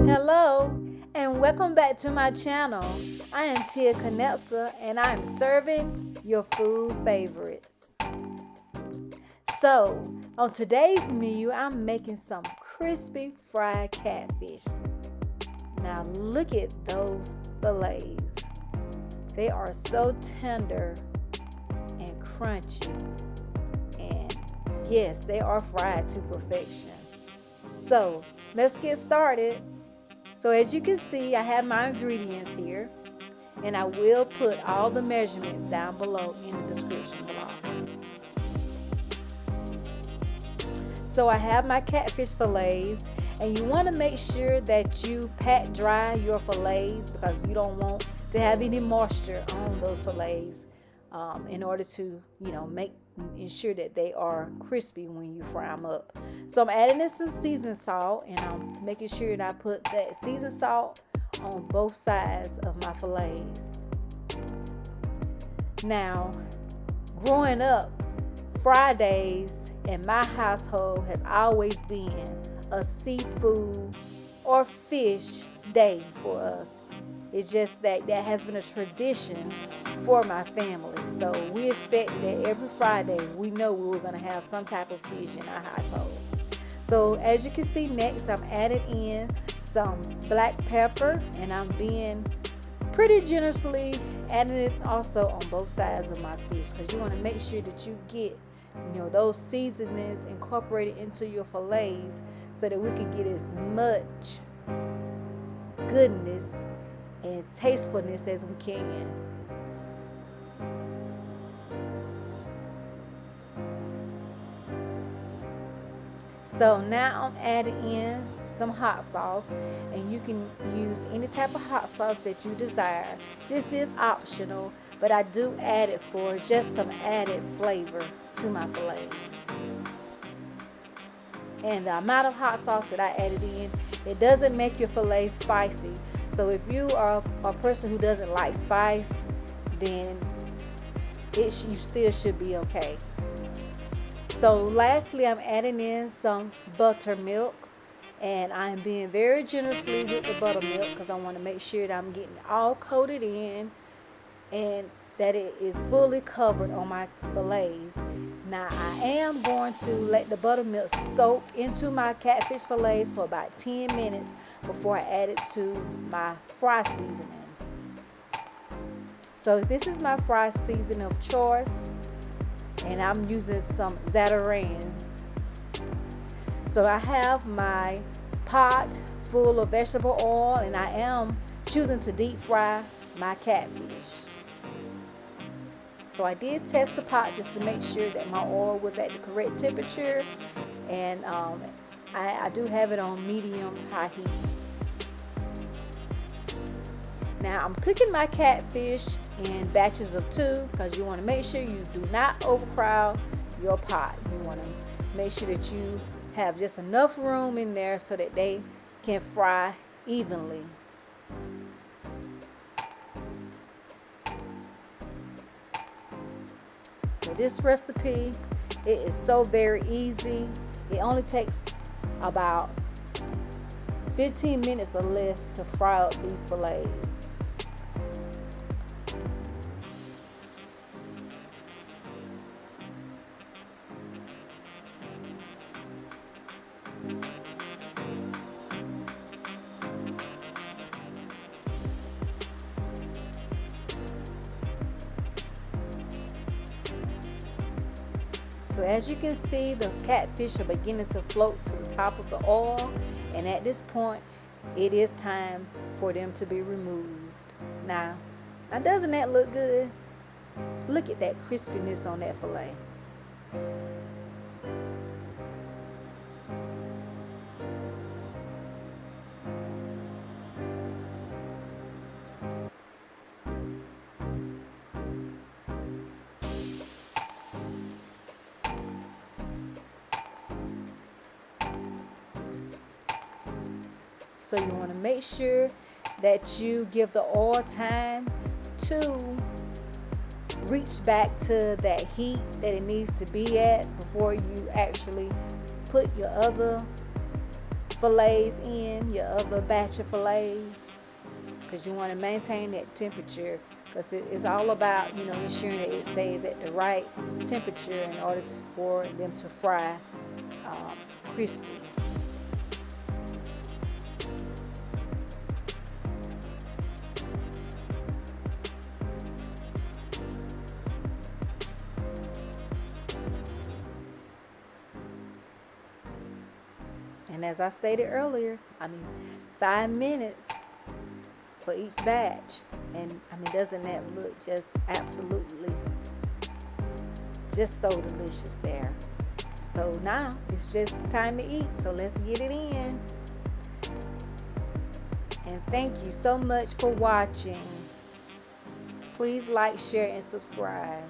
Hello and welcome back to my channel. I am Tia Canessa and I am serving your food favorites. So on today's menu, I'm making some crispy fried catfish. Now look at those fillets. They are so tender and crunchy, and yes, they are fried to perfection. So let's get started. So as you can see, I have my ingredients here, and I will put all the measurements down below in the description below. So I have my catfish fillets, and you want to make sure that you pat dry your fillets because you don't want to have any moisture on those fillets in order to, ensure that they are crispy when you fry them up. So I'm adding in some seasoned salt, and I'm making sure that I put that seasoned salt on both sides of my fillets. Now, growing up, Fridays in my household has always been a seafood or fish day for us. It's just that has been a tradition for my family. So we expect that every Friday we know we were going to have some type of fish in our household. So as you can see, next I'm adding in some black pepper, and I'm being pretty generously adding it also on both sides of my fish because you want to make sure that you get those seasonings incorporated into your fillets so that we can get as much goodness and tastefulness as we can. So now I'm adding in some hot sauce, and you can use any type of hot sauce that you desire. This is optional, but I do add it for just some added flavor to my fillets. And the amount of hot sauce that I added in, it doesn't make your fillet spicy. So if you are a person who doesn't like spice, then you still should be okay. So lastly, I'm adding in some buttermilk, and I'm being very generously with the buttermilk because I want to make sure that I'm getting it all coated in and that it is fully covered on my fillets. Now I am going to let the buttermilk soak into my catfish fillets for about 10 minutes before I add it to my fry seasoning. So this is my fry seasoning of choice, and I'm using some Zatarains. So I have my pot full of vegetable oil, and I am choosing to deep fry my catfish. So I did test the pot just to make sure that my oil was at the correct temperature, and I do have it on medium high heat. Now I'm cooking my catfish in batches of 2 because you want to make sure you do not overcrowd your pot. You want to make sure that you have just enough room in there so that they can fry evenly. So this recipe, it is so very easy. It only takes about 15 minutes or less to fry up these fillets. So as you can see, the catfish are beginning to float to the top of the oil, and at this point it is time for them to be removed. Now doesn't that look good? Look at that crispiness on that fillet. So you want to make sure that you give the oil time to reach back to that heat that it needs to be at before you actually put your other fillets in, your other batch of fillets, because you want to maintain that temperature, because it's all about, ensuring that it stays at the right temperature in order for them to fry crispy. And as I stated earlier, 5 minutes for each batch. And doesn't that look just absolutely just so delicious there? So now it's just time to eat. So let's get it in. And thank you so much for watching. Please like, share, and subscribe.